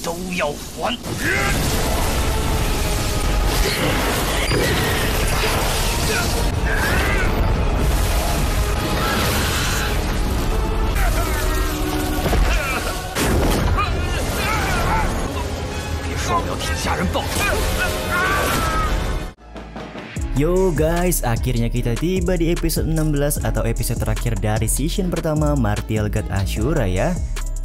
都要还！别说我要替家人报仇！ Yo guys, akhirnya kita tiba di episode 16 atau episode terakhir dari season pertama Martial God Ashura ya.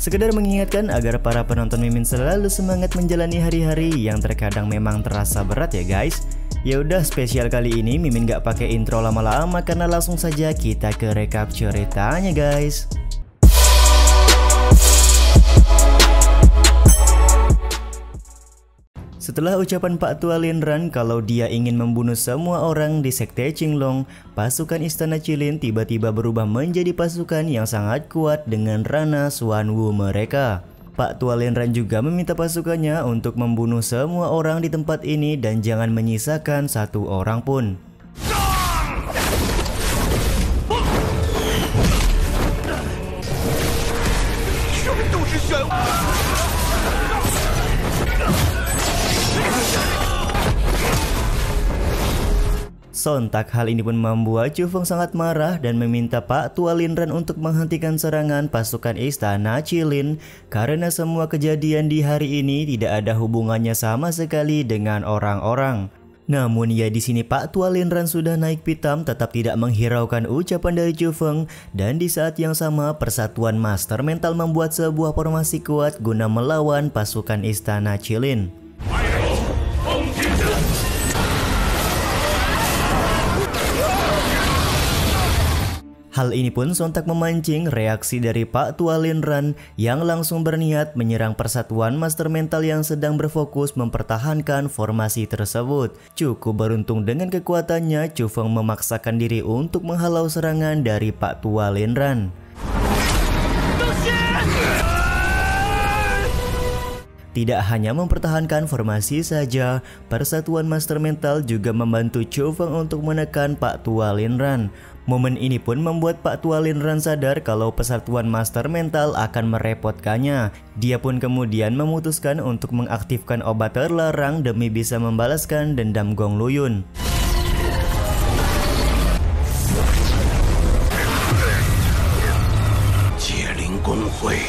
Sekedar mengingatkan agar para penonton Mimin selalu semangat menjalani hari-hari yang terkadang memang terasa berat ya guys. Ya udah, spesial kali ini Mimin gak pakai intro lama-lama karena langsung saja kita ke recap ceritanya guys. Setelah ucapan Pak Tua Linran kalau dia ingin membunuh semua orang di Sekte Qinglong, pasukan Istana Qilin tiba-tiba berubah menjadi pasukan yang sangat kuat dengan Rana Xuanwu mereka. Pak Tua Linran juga meminta pasukannya untuk membunuh semua orang di tempat ini dan jangan menyisakan satu orang pun. Sontak hal ini pun membuat Chu Feng sangat marah dan meminta Pak Tua Linran untuk menghentikan serangan pasukan Istana Qilin karena semua kejadian di hari ini tidak ada hubungannya sama sekali dengan orang-orang. Namun ya di sini Pak Tua Linran sudah naik pitam tetap tidak menghiraukan ucapan dari Chu Feng, dan di saat yang sama Persatuan Master Mental membuat sebuah formasi kuat guna melawan pasukan Istana Qilin. Hal ini pun sontak memancing reaksi dari Pak Tua Linran yang langsung berniat menyerang Persatuan Master Mental yang sedang berfokus mempertahankan formasi tersebut. Cukup beruntung dengan kekuatannya, Chu Feng memaksakan diri untuk menghalau serangan dari Pak Tua Linran. Tidak hanya mempertahankan formasi saja, Persatuan Master Mental juga membantu Chu Feng untuk menekan Pak Tua Linran. Momen ini pun membuat Pak Tua Linran sadar kalau Persatuan Master Mental akan merepotkannya. Dia pun kemudian memutuskan untuk mengaktifkan obat terlarang demi bisa membalaskan dendam Gong Luyun. Jieling Gonghui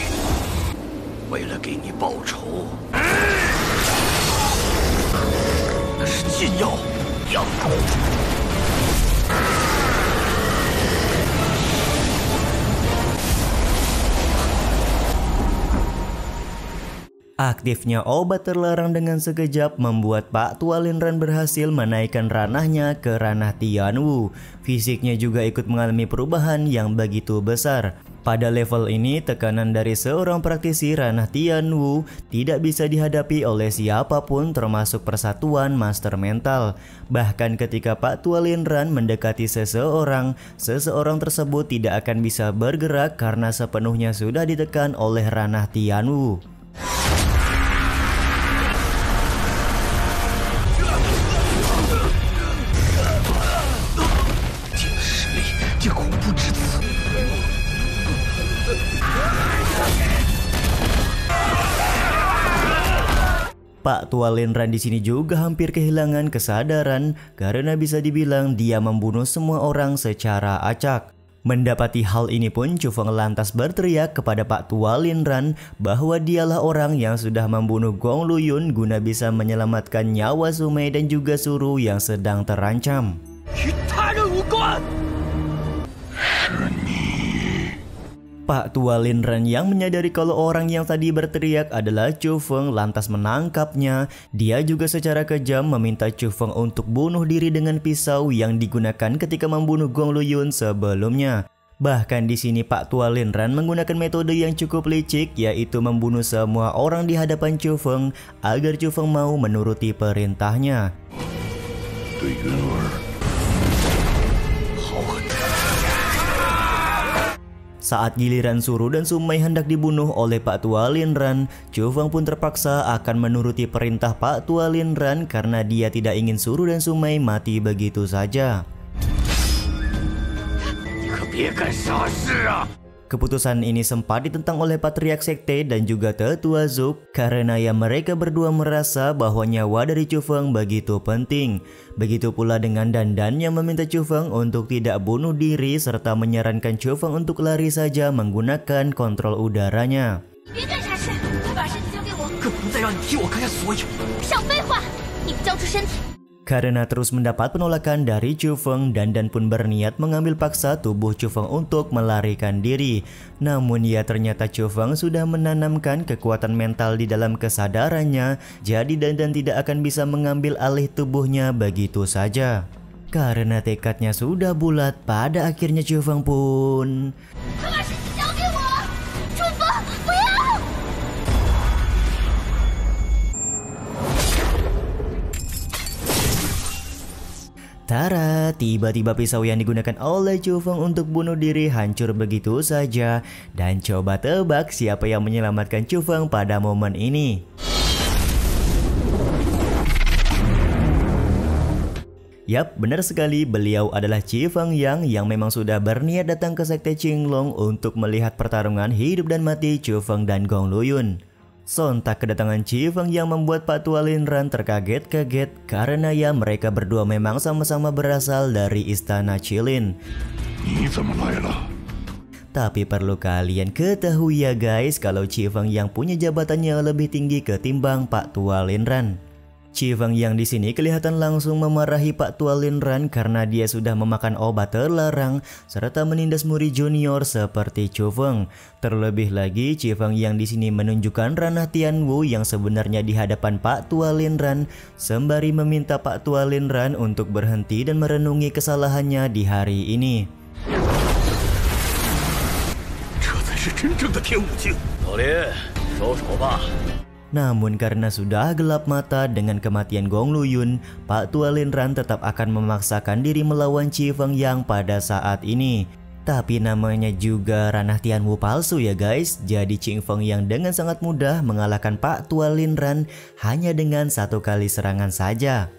为了给你报仇，那是禁药养狗。 Aktifnya obat terlarang dengan sekejap membuat Pak Tua Linran berhasil menaikkan ranahnya ke ranah Tianwu. Fisiknya juga ikut mengalami perubahan yang begitu besar. Pada level ini, tekanan dari seorang praktisi ranah Tianwu tidak bisa dihadapi oleh siapapun termasuk Persatuan Master Mental. Bahkan ketika Pak Tua Linran mendekati seseorang tersebut tidak akan bisa bergerak karena sepenuhnya sudah ditekan oleh ranah Tianwu. Pak Tua Linran di sini juga hampir kehilangan kesadaran karena bisa dibilang dia membunuh semua orang secara acak. Mendapati hal ini pun Chu Feng lantas berteriak kepada Pak Tua Linran bahwa dialah orang yang sudah membunuh Gong Luyun guna bisa menyelamatkan nyawa Sumei dan juga Suru yang sedang terancam. Pak Tua Linran yang menyadari kalau orang yang tadi berteriak adalah Chu Feng lantas menangkapnya. Dia juga secara kejam meminta Chu Feng untuk bunuh diri dengan pisau yang digunakan ketika membunuh Gong Luyun sebelumnya. Bahkan di sini Pak Tua Linran menggunakan metode yang cukup licik, yaitu membunuh semua orang di hadapan Chu Feng agar Chu Feng mau menuruti perintahnya. Saat giliran Suru dan Sumei hendak dibunuh oleh Pak Tua Linran, Chu Feng pun terpaksa akan menuruti perintah Pak Tua Linran karena dia tidak ingin Suru dan Sumei mati begitu saja. Keputusan ini sempat ditentang oleh Patriark Sekte dan juga Tetua Zook karena mereka berdua merasa bahwa nyawa dari Chu Feng begitu penting. Begitu pula dengan Dandan yang meminta Chu Feng untuk tidak bunuh diri serta menyarankan Chu Feng untuk lari saja menggunakan kontrol udaranya. Karena terus mendapat penolakan dari Chu Feng, Dandan pun berniat mengambil paksa tubuh Chu Feng untuk melarikan diri. Namun ternyata Chu Feng sudah menanamkan kekuatan mental di dalam kesadarannya, jadi Dandan tidak akan bisa mengambil alih tubuhnya begitu saja. Karena tekadnya sudah bulat, pada akhirnya Chu Feng pun Tara, tiba-tiba pisau yang digunakan oleh Chu Feng untuk bunuh diri hancur begitu saja. Dan coba tebak siapa yang menyelamatkan Chu Feng pada momen ini. Yap, benar sekali, beliau adalah Qi Fengyang yang memang sudah berniat datang ke Sekte Qinglong untuk melihat pertarungan hidup dan mati Chu Feng dan Gong Luyun. Sontak kedatangan Qi Fengyang membuat Pak Tua Linran terkaget-kaget karena mereka berdua memang sama-sama berasal dari istana Qilin. Tapi perlu kalian ketahui ya guys, kalau Qi Fengyang punya jabatannya lebih tinggi ketimbang Pak Tua Linran. Qi Fengyang di sini kelihatan langsung memarahi Pak Tua Linran karena dia sudah memakan obat terlarang serta menindas murid junior seperti Chu Feng. Terlebih lagi Qi Fengyang di sini menunjukkan ranah Tianwu yang sebenarnya di hadapan Pak Tua Linran sembari meminta Pak Tua Linran untuk berhenti dan merenungi kesalahannya di hari ini. Namun karena sudah gelap mata dengan kematian Gong Luyun, Pak Tua Linran tetap akan memaksakan diri melawan Qi Fengyang pada saat ini. Tapi namanya juga ranah Tianwu palsu ya guys, jadi Qi Fengyang dengan sangat mudah mengalahkan Pak Tua Linran hanya dengan satu kali serangan saja.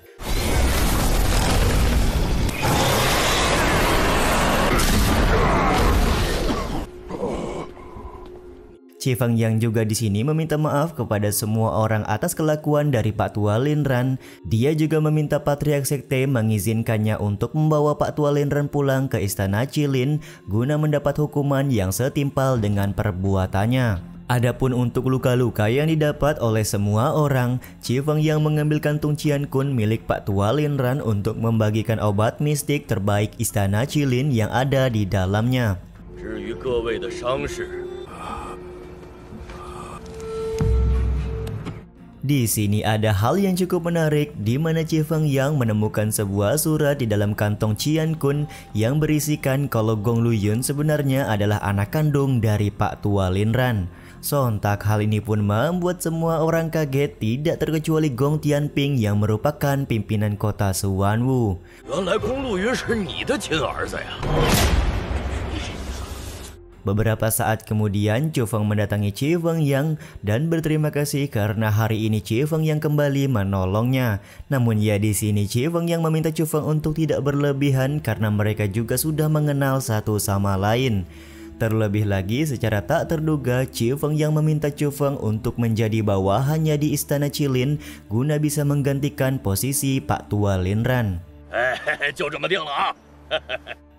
Qi Fengyang juga di sini meminta maaf kepada semua orang atas kelakuan dari Pak Tua Linran. Dia juga meminta Patriark Sekte mengizinkannya untuk membawa Pak Tua Linran pulang ke istana Qilin guna mendapat hukuman yang setimpal dengan perbuatannya. Adapun untuk luka-luka yang didapat oleh semua orang, Qi Fengyang mengambil kantung Qiankun milik Pak Tua Linran untuk membagikan obat mistik terbaik istana Qilin yang ada di dalamnya. Di sini ada hal yang cukup menarik di mana Qi Fengyang menemukan sebuah surat di dalam kantong Qiankun yang berisikan kalau Gong Luyun sebenarnya adalah anak kandung dari Pak Tua Linran. Sontak hal ini pun membuat semua orang kaget, tidak terkecuali Gong Tianping yang merupakan pimpinan kota Suanwu. Beberapa saat kemudian Chu Feng mendatangi Qi Fengyang dan berterima kasih karena hari ini Qi Fengyang kembali menolongnya. Namun di sini Qi Fengyang meminta Chu Feng untuk tidak berlebihan karena mereka juga sudah mengenal satu sama lain. Terlebih lagi secara tak terduga Qi Fengyang meminta Chu Feng untuk menjadi bawahannya di istana Qilin guna bisa menggantikan posisi Pak Tua Linran.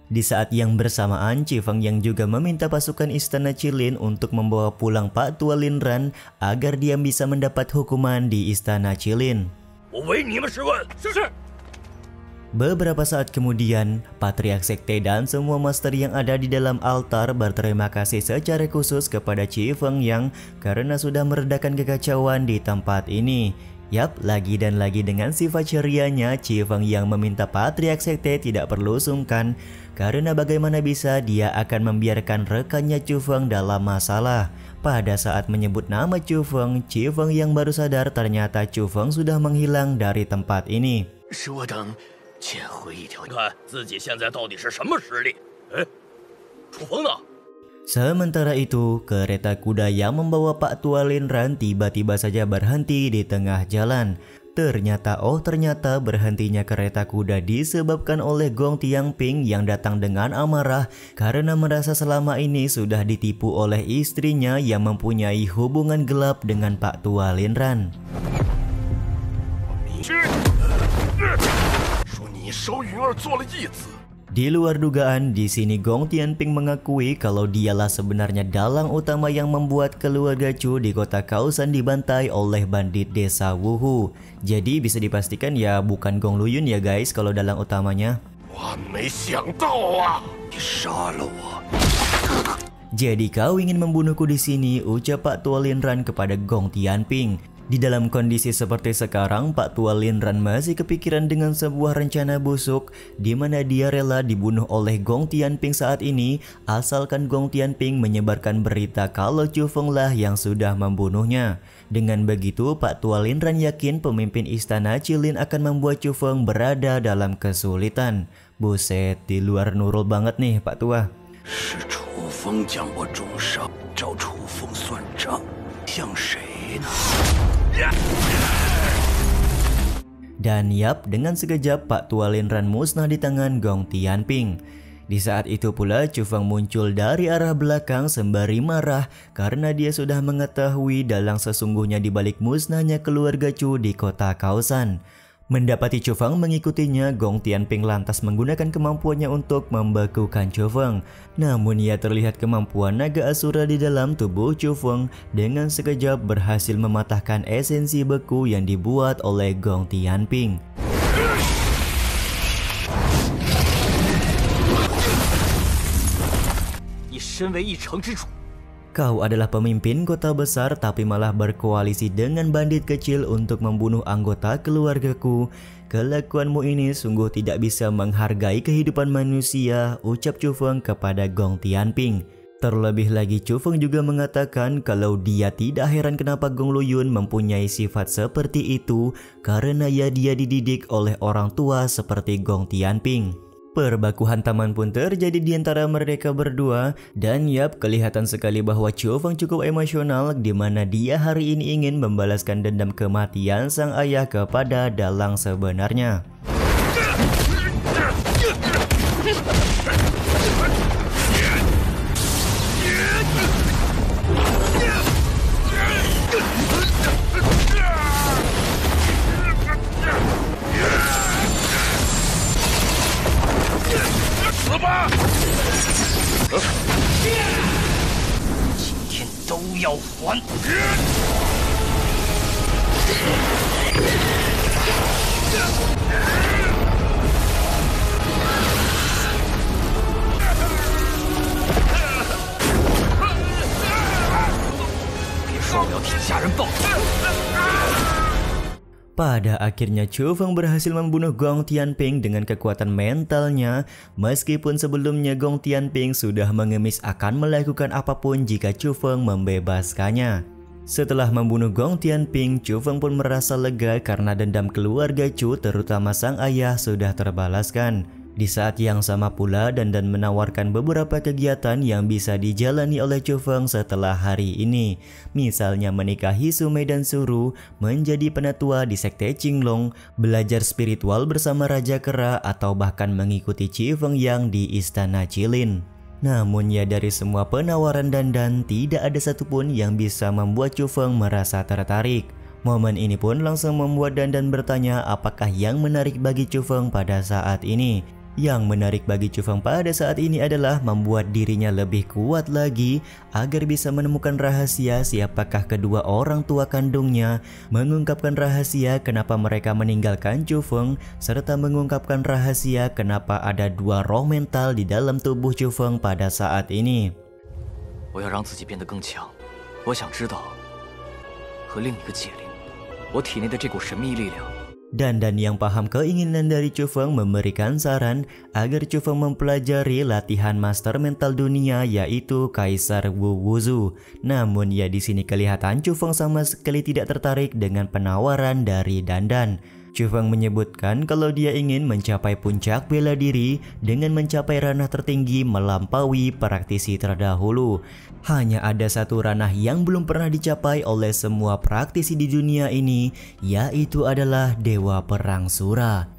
Di saat yang bersamaan, Qi Fengyang juga meminta pasukan istana Qilin untuk membawa pulang Pak Tua Linran agar dia bisa mendapat hukuman di istana Qilin. Beberapa saat kemudian, Patriark Sekte dan semua master yang ada di dalam altar berterima kasih secara khusus kepada Qi Fengyang karena sudah meredakan kekacauan di tempat ini. Yap, lagi dan lagi dengan sifat cerianya, Qi Fengyang meminta Patriark Sekte tidak perlu sungkan karena bagaimana bisa dia akan membiarkan rekannya Chu Feng dalam masalah. Pada saat menyebut nama Chu Feng, Qi Fengyang baru sadar ternyata Chu Feng sudah menghilang dari tempat ini. Sementara itu, kereta kuda yang membawa Pak Tua Linran tiba-tiba saja berhenti di tengah jalan. Ternyata berhentinya kereta kuda disebabkan oleh Gong Tianping yang datang dengan amarah karena merasa selama ini sudah ditipu oleh istrinya yang mempunyai hubungan gelap dengan Pak Tua Linran. Di luar dugaan, di sini Gong Tianping mengakui kalau dialah sebenarnya dalang utama yang membuat keluarga Chu di kota Kaohsian dibantai oleh bandit desa Wuhu. Jadi bisa dipastikan ya bukan Gong Luyun ya guys kalau dalang utamanya. Jadi kau ingin membunuhku di sini, ucap Pak Tua Linran kepada Gong Tianping. Di dalam kondisi seperti sekarang, Pak Tua Linran masih kepikiran dengan sebuah rencana busuk di mana dia rela dibunuh oleh Gong Tianping saat ini asalkan Gong Tianping menyebarkan berita kalau Chu Feng lah yang sudah membunuhnya. Dengan begitu, Pak Tua Linran yakin pemimpin istana Qilin akan membuat Chu Feng berada dalam kesulitan. Buset, di luar nurul banget nih Pak Tua. Dan yap, dengan sekejap Pak Tua Linran musnah di tangan Gong Tianping. Di saat itu pula Chu Feng muncul dari arah belakang sembari marah karena dia sudah mengetahui dalang sesungguhnya di balik musnahnya keluarga Chu di kota Kaohsian. Mendapati Chu Feng mengikutinya, Gong Tianping lantas menggunakan kemampuannya untuk membekukan Chu Feng. Namun ia terlihat kemampuan naga asura di dalam tubuh Chu Feng dengan sekejap berhasil mematahkan esensi beku yang dibuat oleh Gong Tianping. Kau adalah pemimpin kota besar tapi malah berkoalisi dengan bandit kecil untuk membunuh anggota keluargaku. Kelakuanmu ini sungguh tidak bisa menghargai kehidupan manusia, ucap Chu Feng kepada Gong Tianping. Terlebih lagi Chu Feng juga mengatakan kalau dia tidak heran kenapa Gong Luyun mempunyai sifat seperti itu karena ya dia dididik oleh orang tua seperti Gong Tianping. Perbaku hantaman pun terjadi di antara mereka berdua dan yap, kelihatan sekali bahwa Chu Feng cukup emosional di mana dia hari ini ingin membalaskan dendam kematian sang ayah kepada dalang sebenarnya. Pada akhirnya Chu Feng berhasil membunuh Gong Tianping dengan kekuatan mentalnya, meskipun sebelumnya Gong Tianping sudah mengemis akan melakukan apapun jika Chu Feng membebaskannya. Setelah membunuh Gong Tianping, Chu Feng pun merasa lega karena dendam keluarga Chu terutama sang ayah sudah terbalaskan. Di saat yang sama pula Dandan menawarkan beberapa kegiatan yang bisa dijalani oleh Chu Feng setelah hari ini. Misalnya menikahi Sumei dan Suru, menjadi penatua di sekte Qinglong, belajar spiritual bersama Raja Kera, atau bahkan mengikuti Chu Feng yang di istana Qilin. Namun ya dari semua penawaran Dandan, tidak ada satupun yang bisa membuat Chu Feng merasa tertarik. Momen ini pun langsung membuat Dandan bertanya apakah yang menarik bagi Chu Feng pada saat ini. Yang menarik bagi Chu Feng pada saat ini adalah membuat dirinya lebih kuat lagi agar bisa menemukan rahasia siapakah kedua orang tua kandungnya, mengungkapkan rahasia kenapa mereka meninggalkan Chu Feng, serta mengungkapkan rahasia kenapa ada dua roh mental di dalam tubuh Chu Feng pada saat ini. Dandan yang paham keinginan dari Chu Feng memberikan saran agar Chu Feng mempelajari latihan master mental dunia yaitu Kaisar Wu Wuzu. Namun ya di sini kelihatan Chu Feng sama sekali tidak tertarik dengan penawaran dari Dandan. Chufeng menyebutkan kalau dia ingin mencapai puncak bela diri dengan mencapai ranah tertinggi melampaui praktisi terdahulu. Hanya ada satu ranah yang belum pernah dicapai oleh semua praktisi di dunia ini, yaitu adalah Dewa Perang Sura.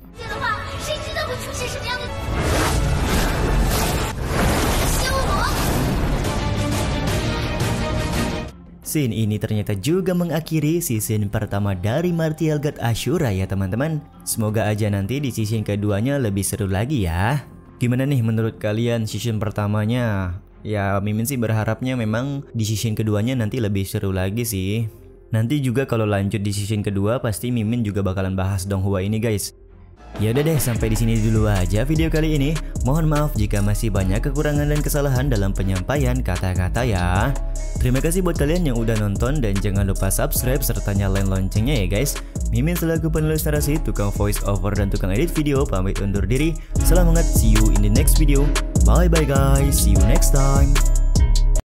Scene ini ternyata juga mengakhiri season pertama dari Martial God Ashura ya teman-teman. Semoga aja nanti di season keduanya lebih seru lagi ya. Gimana nih menurut kalian season pertamanya? Ya Mimin sih berharapnya memang di season keduanya nanti lebih seru lagi sih. Nanti juga kalau lanjut di season kedua pasti Mimin juga bakalan bahas Donghua ini guys. Ya udah deh, sampai di sini dulu aja video kali ini. Mohon maaf jika masih banyak kekurangan dan kesalahan dalam penyampaian kata-kata ya. Terima kasih buat kalian yang udah nonton dan jangan lupa subscribe serta nyalain loncengnya ya guys. Mimin selaku penulis narasi, tukang voice over dan tukang edit video pamit undur diri. Salam hangat, see you in the next video. Bye bye guys, see you next time.